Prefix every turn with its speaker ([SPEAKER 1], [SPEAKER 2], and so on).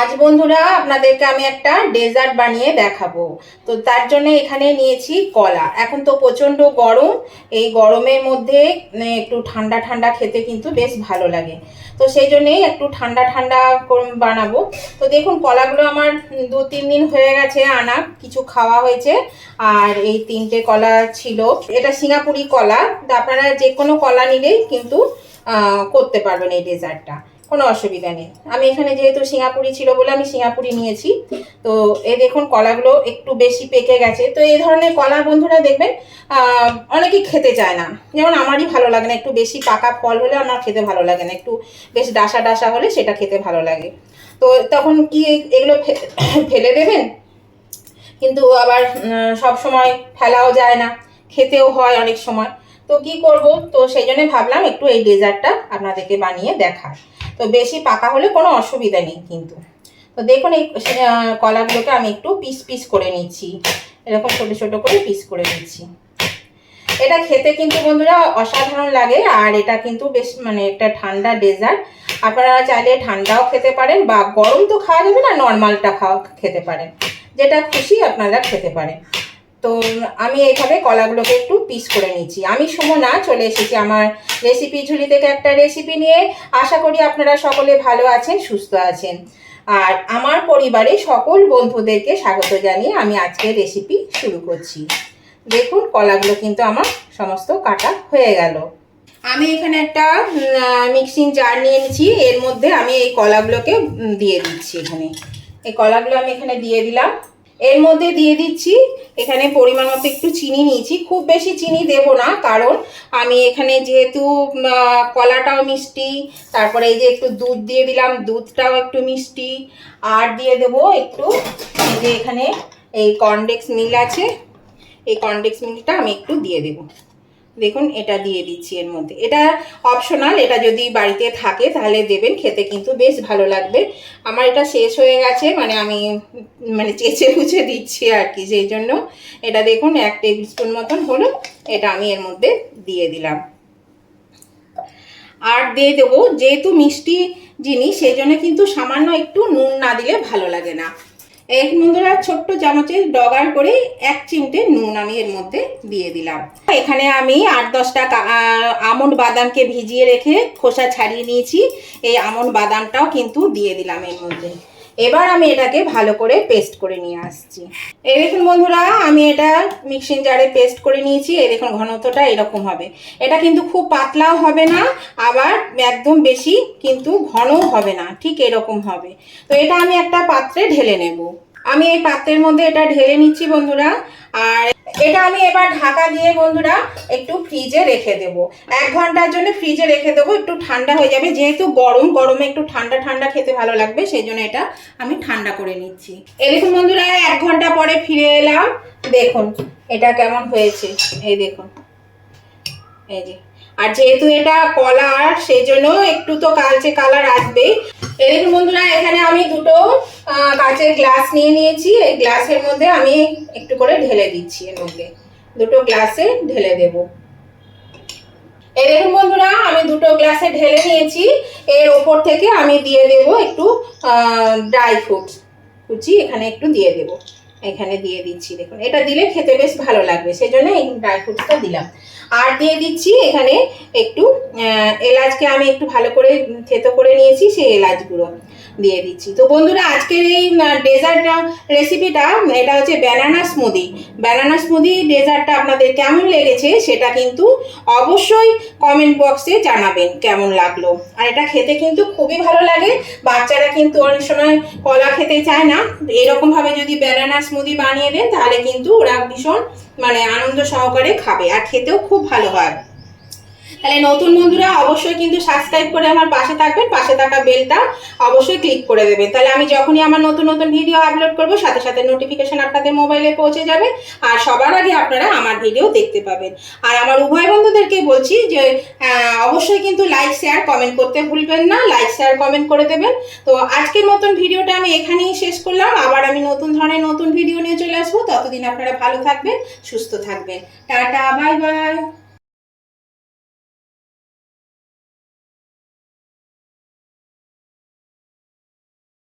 [SPEAKER 1] আজ বন্ধুরা আপনাদেরকে আমি একটা ডেজার্ট বানিয়ে দেখাবো। তো তার জন্য এখানে নিয়েছি কলা। এখন তো প্রচণ্ড গরম, এই গরমের মধ্যে একটু ঠান্ডা ঠান্ডা খেতে কিন্তু বেশ ভালো লাগে। তো সেই জন্যেই একটু ঠান্ডা ঠান্ডা বানাবো। তো দেখুন কলাগুলো আমার 2-3 দিন হয়ে গেছে আনা, কিছু খাওয়া হয়েছে। আর এই 3টে কলা ছিল, এটা সিঙ্গাপুরি কলা। আপনারা যে কোনো কলা নিলেই কিন্তু করতে পারবেন এই ডেজার্টটা, কোনো অসুবিধা নেই। আমি এখানে যেহেতু সিঙ্গাপুরি ছিল বলে আমি সিঙ্গাপুরি নিয়েছি। তো এই দেখুন কলাগুলো একটু বেশি পেকে গেছে। তো এই ধরনের কলা বন্ধুরা দেখবেন অনেকেই খেতে চায় না, যেমন আমারই ভালো লাগে না। একটু বেশি পাকা ফল হলে আমার খেতে ভালো লাগে না, একটু বেশ ডাসা ডাসা হলে সেটা খেতে ভালো লাগে। তো তখন কি এগুলো ফেলে দেবেন, কিন্তু আবার সব সময় ফেলাও যায় না, খেতেও হয় অনেক সময়। তো কি করব, তো সেই জন্য ভাবলাম একটু এই ডেজার্টটা আপনাদেরকে বানিয়ে দেখায়। তো বেশি পাকা হলে কোনো অসুবিধা নেই কিন্তু। তো দেখুন এই কলাগুলোকে আমি একটু পিস পিস করে নিচ্ছি, এরকম ছোট ছোট করে পিস করে নিচ্ছি। এটা খেতে কিন্তু বন্ধুরা অসাধারণ লাগে। আর এটা কিন্তু বেশ একটা ঠান্ডা ডেজার্ট। আপনারা চাইলে ঠান্ডাও খেতে পারেন, বা গরম তো খাওয়া যাবে না, নর্মালটা খেতে পারেন, যেটা খুশি আপনারা খেতে পারেন। তো আমি এইভাবে কলাগুলোকে একটু পিস করে নিচ্ছি। আমি সুমনা চলে এসেছি আমার রেসিপি ঝুলি থেকে একটা রেসিপি নিয়ে। আশা করি আপনারা সকলে ভালো আছেন, সুস্থ আছেন। আর আমার পরিবারে সকল বন্ধুদেরকে স্বাগত জানিয়ে আমি আজকের রেসিপি শুরু করছি। দেখুন কলাগুলো কিন্তু আমার সমস্ত কাটা হয়ে গেল। আমি এখানে একটা মিক্সিং জার নিয়ে নিয়েছি, এর মধ্যে আমি এই কলাগুলোকে দিয়ে দিচ্ছি। এখানে এই কলাগুলো আমি এখানে দিয়ে দিলাম। এর মধ্যে দিয়ে দিচ্ছি এখানে পরিমাণ মতো একটু চিনি নিয়েছি। খুব বেশি চিনি দেব না, কারণ আমি এখানে যেহেতু কলাটাও মিষ্টি, তারপরে এই যে একটু দুধ দিয়ে দিলাম, দুধটাও একটু মিষ্টি। আর দিয়ে দেবো একটু এই যে এখানে এই কর্নডেক্স মিল্ক আছে, এই কর্নডেক্স মিল্কটা আমি একটু দিয়ে দেবো। দেখুন এটা দিয়ে দিচ্ছি এর মধ্যে। এটা অপশনাল, এটা যদি বাড়িতে থাকে তাহলে দেবেন, খেতে কিন্তু বেশ ভালো লাগবে। আমার এটা শেষ হয়ে গেছে, আমি চেঁচে কুচে দিচ্ছি আর কি, সেই জন্য এটা দেখুন 1 টেবিল স্পুন মতন হলো, এটা আমি এর মধ্যে দিয়ে দিলাম। আর দিয়ে দেবো, যেহেতু মিষ্টি জিনিস সেই জন্য কিন্তু সামান্য একটু নুন না দিলে ভালো লাগে না। এক বন্ধুরা ছোট্ট চামচে ডগার করে 1 চিমটে নুন আমি এর মধ্যে দিয়ে দিলাম। এখানে আমি 8-10টা আমন্ড বাদামকে ভিজিয়ে রেখে খোসা ছাড়িয়ে নিয়েছি, এই আমন্ড বাদামটাও কিন্তু দিয়ে দিলাম এর মধ্যে। এবার আমি এটাকে ভালো করে পেস্ট করে নিয়ে আসছি। এই দেখুন বন্ধুরা আমি এটা মিক্সিং জারে পেস্ট করে নিয়েছি। এই দেখুন ঘনত্বটা এরকম হবে। এটা কিন্তু খুব পাতলাও হবে না, আবার একদম বেশি কিন্তু ঘনও হবে না, ঠিক এরকম হবে। তো এটা আমি একটা পাত্রে ঢেলে নেব। আমি এই পাত্রের মধ্যে এটা ঢেলে নিচ্ছি বন্ধুরা। আর এটা আমি এবার ঢাকা দিয়ে বন্ধুরা একটু ফ্রিজে রেখে দেবো। 1 ঘন্টার জন্য ফ্রিজে রেখে দেবো, একটু ঠান্ডা হয়ে যাবে। যেহেতু গরমে একটু ঠান্ডা ঠান্ডা খেতে ভালো লাগবে, সেই জন্য এটা আমি ঠান্ডা করে নিচ্ছি। এই দেখুন বন্ধুরা 1 ঘন্টা পরে ফিরে এলাম। দেখুন এটা কেমন হয়েছে, এই দেখুন এই যে। আর যেহেতু এটা কলার, সেই জন্য একটু তো কালচে কালার আসবেই। এই দেখুন বন্ধুরা এখানে আমি 2টো কাঁচের গ্লাস নিয়ে নিয়েছি। এই গ্লাসের মধ্যে আমি একটু করে ঢেলে দিচ্ছি, এর মধ্যে 2টো গ্লাসে ঢেলে দেব। এই দেখুন বন্ধুরা আমি 2টো গ্লাসে ঢেলে নিয়েছি। এর ওপর থেকে আমি দিয়ে দেব একটু ড্রাই ফ্রুটস কুচি, এখানে একটু দিয়ে দেব। এখানে দিয়ে দিচ্ছি, দেখুন এটা দিলে খেতে বেশ ভালো লাগবে, সেই জন্য এই ড্রাই ফ্রুটসটা দিলাম। আর দিয়ে দিচ্ছি এখানে একটু এলাচকে আমি একটু ভালো করে থেতো করে নিয়েছি, সেই এলাচগুলো দিয়ে দিচ্ছি। তো বন্ধুরা আজকের এই ডেজার্ট রেসিপিটা, এটা হচ্ছে ব্যানানা স্মুদি ডেজার্টটা আপনাদের কেমন লেগেছে সেটা কিন্তু অবশ্যই কমেন্ট বক্সে জানাবেন কেমন লাগলো। আর এটা খেতে কিন্তু খুবই ভালো লাগে। বাচ্চারা কিন্তু অনেক সময় কলা খেতে চায় না, এরকমভাবে যদি ব্যানানা স্মুদি বানিয়ে দেন তাহলে কিন্তু ওরা ভীষণ আনন্দ সহকারে খাবে, আর খেতেও খুব ভালো হয়। তাহলে নতুন বন্ধুরা অবশ্যই কিন্তু সাবস্ক্রাইব করে আমার পাশে থাকবেন, পাশে থাকা বেলটা অবশ্যই ক্লিক করে দেবেন, তাহলে আমি যখনই আমার নতুন নতুন ভিডিও আপলোড করব সাথে সাথে নোটিফিকেশন আপনাদের মোবাইলে পৌঁছে যাবে, আর সবার আগে আপনারা আমার ভিডিও দেখতে পাবেন। আর আমার উভয় বন্ধুদেরকে বলছি যে অবশ্যই কিন্তু লাইক শেয়ার কমেন্ট করতে ভুলবেন না, লাইক শেয়ার কমেন্ট করে দেবেন। তো আজকের মতন ভিডিওটা আমি এখানেই শেষ করলাম। আবার আমি নতুন ধরনের নতুন ভিডিও নিয়ে চলে আসবো। ততদিন আপনারা ভালো থাকবেন, সুস্থ থাকবেন। Tata, bye bye.